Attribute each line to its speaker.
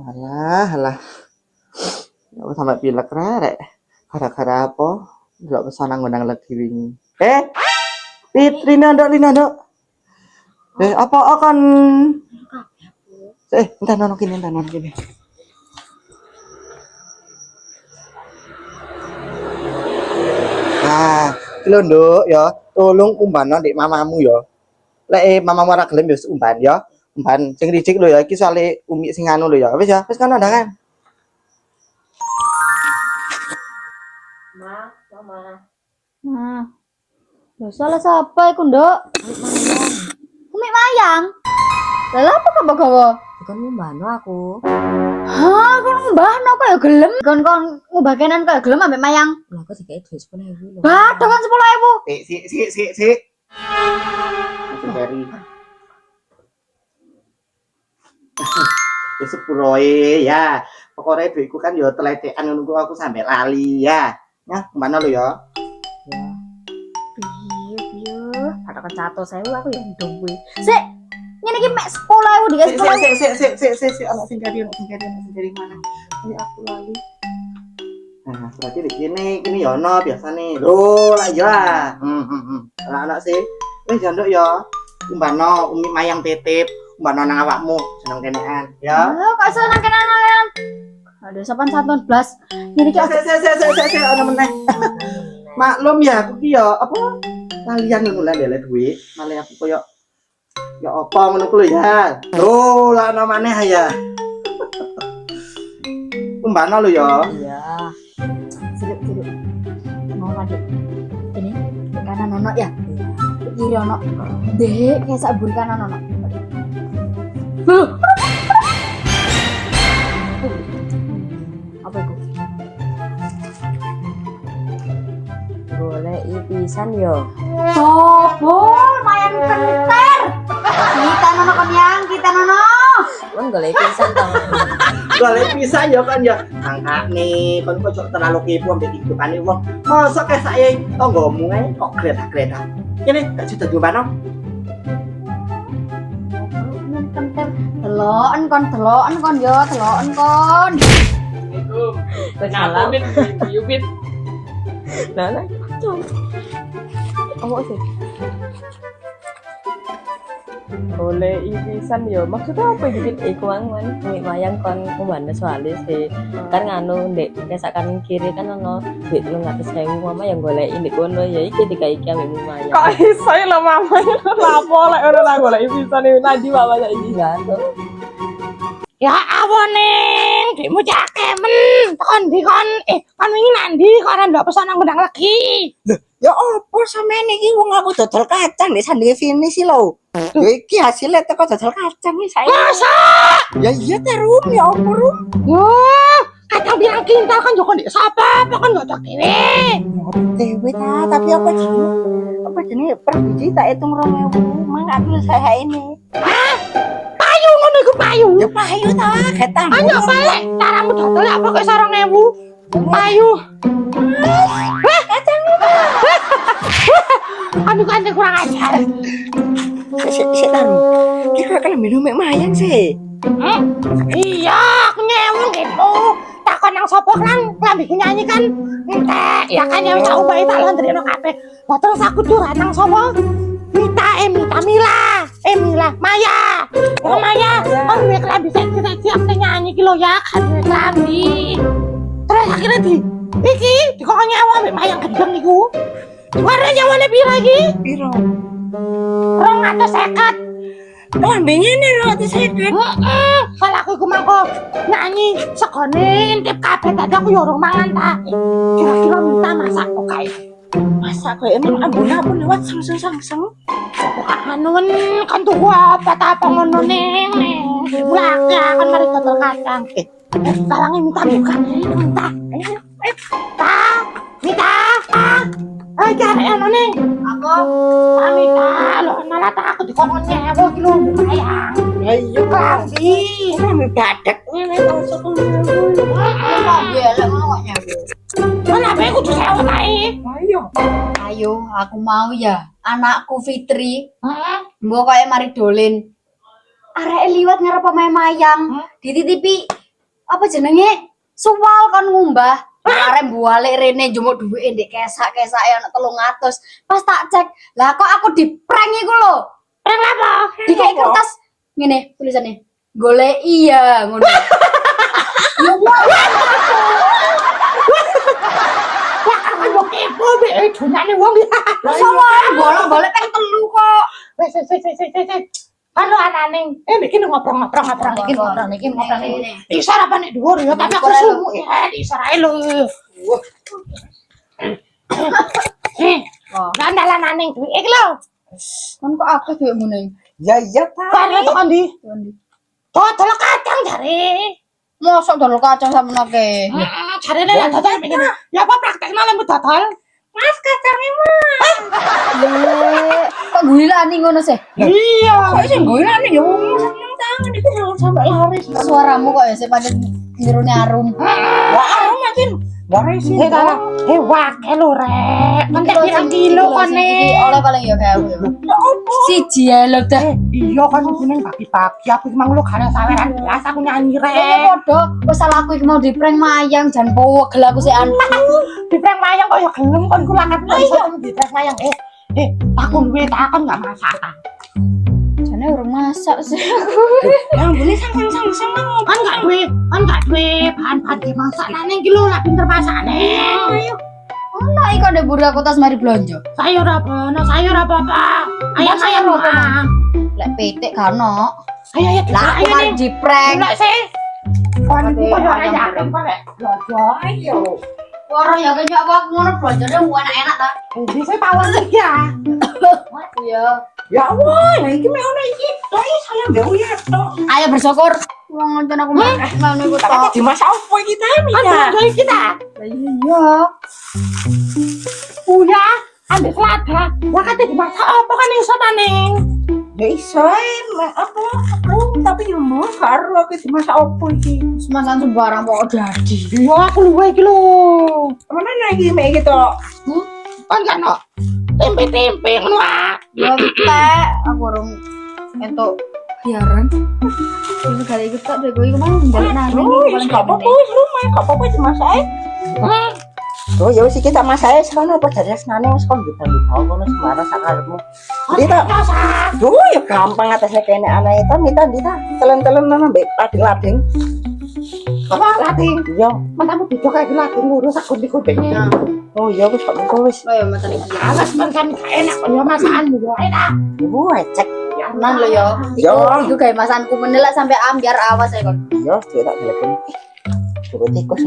Speaker 1: Alah. Aku sampai pilek rek. Gara-gara apa? Ndelok pesanan ngundang lagi wingi. Fitri ndok. Apa akan entar nono kene. Nah, lho nduk ya, tolong umbano ndek mamamu ya. Lek mamamu ora gelem ya umban ya. Umban sing rijik lho ya, iki soalé umi sing anu lho ya. Wis kono ndangan.
Speaker 2: Mama.
Speaker 3: Nah, lho salah sapa iku, Nduk? Umi mayang. Lah apa kok gawa?
Speaker 2: Bukan mbano aku.
Speaker 3: Hah, kon mbahno kok ya gelem. Kon ngubah kenan kok ya gelem ambek mayang.
Speaker 2: Lah aku dikei duit 10.000 lho.
Speaker 3: Bathok kan 10.000.
Speaker 1: Sik. Dari. Wis 10 ya. Pokoknya duitku kan yo teletekan ngono aku sampe lali ya. Ya, kemana lo ya?
Speaker 2: Ya. Piye. Ada kan 100.000 aku ya ndung kuwi.
Speaker 3: Sik, ngene iki mek 10.000 dikasih 10.000.
Speaker 1: Sik, ana sing cari mana? Ini aku lali. Nah, berarti di sini ya ono biasane. Lho, lah ya. Anak sih. Janduk ya. Umbano umi mayang titip, umbano nang awakmu seneng kenean, ya.
Speaker 3: Kok seneng kenean. Ada sopan 11. Ngene iki
Speaker 1: Sik, ana meneh. Maklum ya, aku ki ya apa? Lalian ngono lah ndele duit, malah aku koyo ya apa ngono ku lho ya. Lho, lah ana maneh ya. Umbano lho ya.
Speaker 2: Iya.
Speaker 3: Sirup. Mau lanjut. Ini kanan ono ya. Kiri ono. Dek, kayak sak buri kanan ono.
Speaker 2: Apa itu? Golek pisan yo.
Speaker 3: Sobol, mayan kenter. Kita nono kita nono.
Speaker 2: Kan golek pisan to.
Speaker 1: Golek pisan ya kan ya. Angkat nih, kon kok terlalu kepo ambek hidupane wong. Mosok kayak saya tanggomu ae kok greta-greta. Ini gak sudah diumbano.
Speaker 3: Kenter. Deloken kon yo, deloken kon.
Speaker 2: Salam. Yubit. Nah. Apa sih? Boleh pisan yo. Maksudnya apa gitu iku man mayang kon kumbane soalé sih. Kan nganu ndek kesakan kiri kan ono duit 300.000 mama yang goleki ndek kono ya iki iki ambek mayang.
Speaker 4: Kok iso lho mama lapo lek ora lah goleki pisan iki tadi mama saiki.
Speaker 5: Ya awoning, dikmu cake men. Kon wingi nandi kok ora ndak pesan nang gendang lagi.
Speaker 1: Ya apa sampean iki wong aku dodol kacang nek sandinge finish lho. Ya iki hasilnya teko dodol kacang iki saya.
Speaker 5: Masa?
Speaker 1: Ya iya terum ya apa rum.
Speaker 5: Yo, kacang bilang kintal kan joko ndek sapa, apa kan gak tak dhewe.
Speaker 1: Dewe ta, tapi apa jenenge per biji tak hitung 2.000. Mang aku saya ini.
Speaker 5: Payu ngono iku payu.
Speaker 1: Ya payu ta, ketang.
Speaker 5: Ayo balik, caramu dodol apa kok 2.000? Payu. Kacang itu. Aduh kan kurang ajar.
Speaker 1: Sik taruh. Kira kalau minum mek mayang sih.
Speaker 5: Iya, aku nyewong gitu. Takon nang sapa kan klambiku nyanyi kan. Entek, ya kan ya wis tak ubahi tak landrino kabeh. Lah terus aku curhat nang sapa? Mita Mila, Maya. Oh Maya, oh duwe klambi sik aku nyanyi iki lho ya, kan duwe klambi. Terus akhirnya iki dikok nyewong mek mayang gendeng niku. Warna nyawane piro iki?
Speaker 1: Piro?
Speaker 5: 250.
Speaker 1: Lambene nek 250.
Speaker 5: Heeh, salahku iku mangko nyanyi segone intip kabeh tadi aku yo urung mangan ta. Kira-kira minta masak kok kae.
Speaker 1: Masak kok emang ambune apa lewat sangseng.
Speaker 5: Anuan kan tuku apa ngono ning. Lah kan mari dodol kacang. Sekarang minta bukan minta. Minta. Cari anu ning.
Speaker 3: Apa?
Speaker 5: Minta lo malah tak aku dikongkon nyewa iki lho sayang.
Speaker 1: Ya iya klambi. Klambi dadak ngene langsung.
Speaker 3: Lek mau nyawa.
Speaker 5: Kenapa aku kudu sewa tae?
Speaker 3: Ayo, aku mau ya. Anakku Fitri,
Speaker 5: Heeh.
Speaker 3: mbok kaya mari dolen. Arek liwat ngarep pemain mayang, dititipi apa jenenge? Suwal kan ngumbah. Arep balik rene njumuk duwike ndek kesak-kesake ana 300. Pas tak cek, lah kok aku di-prank iku lho.
Speaker 5: Prank apa?
Speaker 3: Dikek kertas ngene tulisannya. Golek iya ngono. Ya
Speaker 5: Wah, kan yo kepo be donane wong ya.
Speaker 3: salah bolak-balik kan telu kok.
Speaker 5: Wes. Halo anane. Iki ngobrol-ngobrol iki. Isar apa nek dhuwur ya, tapi aku sumu ya, isar ae lho. Dandalan aneh duwe iki lho.
Speaker 3: Kan kok akeh duwe ngene.
Speaker 1: Ya iya ta.
Speaker 5: Kare tekan ndi? Dodol kacang jare.
Speaker 3: Mosok dodol kacang sampeyan.
Speaker 5: Heeh, jarene lah dodol begini. Ya apa praktekno lemu dodol? Mas kacangnya mah.
Speaker 3: Kok gulani ngono sih?
Speaker 5: Iya.
Speaker 3: Kok sing gulani ya wong seneng tangan iki sampai laris. Suaramu kok ya sih pancen nirune arum.
Speaker 5: Wah, makin
Speaker 1: Laris sih.
Speaker 5: kalah. Wake lho rek. Mentek pirang kilo kone.
Speaker 3: Oleh paling ya kayak aku ya. Siji ya lho dah.
Speaker 5: Iya kan jeneng pagi-pagi aku iki mang lu gare saweran biasa aku nyanyi
Speaker 3: Ya
Speaker 5: rek.
Speaker 3: padha wis salah aku iki mau di-prank mayang jan powegel aku sik anu.
Speaker 5: Di prank mayang kok ya gelem kon kula kan iso di prank mayang. Aku duwe takon enggak masak.
Speaker 3: Jane urung masak sih.
Speaker 5: Yang boleh sang kan enggak duwe bahan-bahan dimasak nang iki lho lah pinter masakne. Ayo.
Speaker 3: Ono iki ndek buri aku tas mari blonjo.
Speaker 5: Sayur apa? Sayur apa? Ayam
Speaker 3: apa,
Speaker 5: mah.
Speaker 3: Lek pitik kan ono.
Speaker 5: Ayo
Speaker 3: Lah aku mari di-prank.
Speaker 5: Enggak sih. Kon
Speaker 3: Ade,
Speaker 5: kok ora
Speaker 3: ayam
Speaker 5: yakin kok lek. Lojo ayo.
Speaker 3: Orang ya kayaknya apa ngono blonjone enak-enak ta.
Speaker 5: Bisa tawar ya.
Speaker 3: Iya.
Speaker 5: Ya Allah, lah iki mek ono iki. Lah saya mbek uya tok.
Speaker 3: Ayo bersyukur. Wong ngono aku makan ngono iku tok.
Speaker 5: Dimasak opo iki ta? Kan kita.
Speaker 3: Iya.
Speaker 5: Uya, ambil selada. Lah kate dimasak apa kan iso ta ning?
Speaker 4: Ya iso apa aku tapi yo mau karo aku dimasak opo iki.
Speaker 3: Semasan sembarang kok dadi.
Speaker 5: Iya, aku luwe iki lho.
Speaker 4: Mana iki mek iki to?
Speaker 5: Kan kan no. Tempe-tempe ngono ah.
Speaker 3: Ya teh aku urung entuk biaran. Wis kali iki tok deh kowe iku mau njaluk nang
Speaker 4: Oh, wis gak apa-apa wis lumayan gak apa-apa dimasak ae. Oh ya wis iki tak masak ae sekono apa dari senane wis kok gitu-gitu ngono sembarang sakarepmu. Ndi ta? Duh ya gampang atasnya kene anak itu minta telen-telen nang mbek lading-lading.
Speaker 5: Apa lading?
Speaker 4: Iya.
Speaker 5: Matamu beda kayak lading ngurus aku gunting-guntingnya.
Speaker 4: Oh iya wis kok engko wis.
Speaker 3: Oh ya matan iki.
Speaker 5: Alas kan gak enak kok ya masakanmu yo enak.
Speaker 4: Cek.
Speaker 3: Nan lho ya.
Speaker 4: Yo.
Speaker 3: Iku gawe masanku menelak sampai ambiar awas ya kon.
Speaker 4: Iya, tak deleken. Suruh tikus.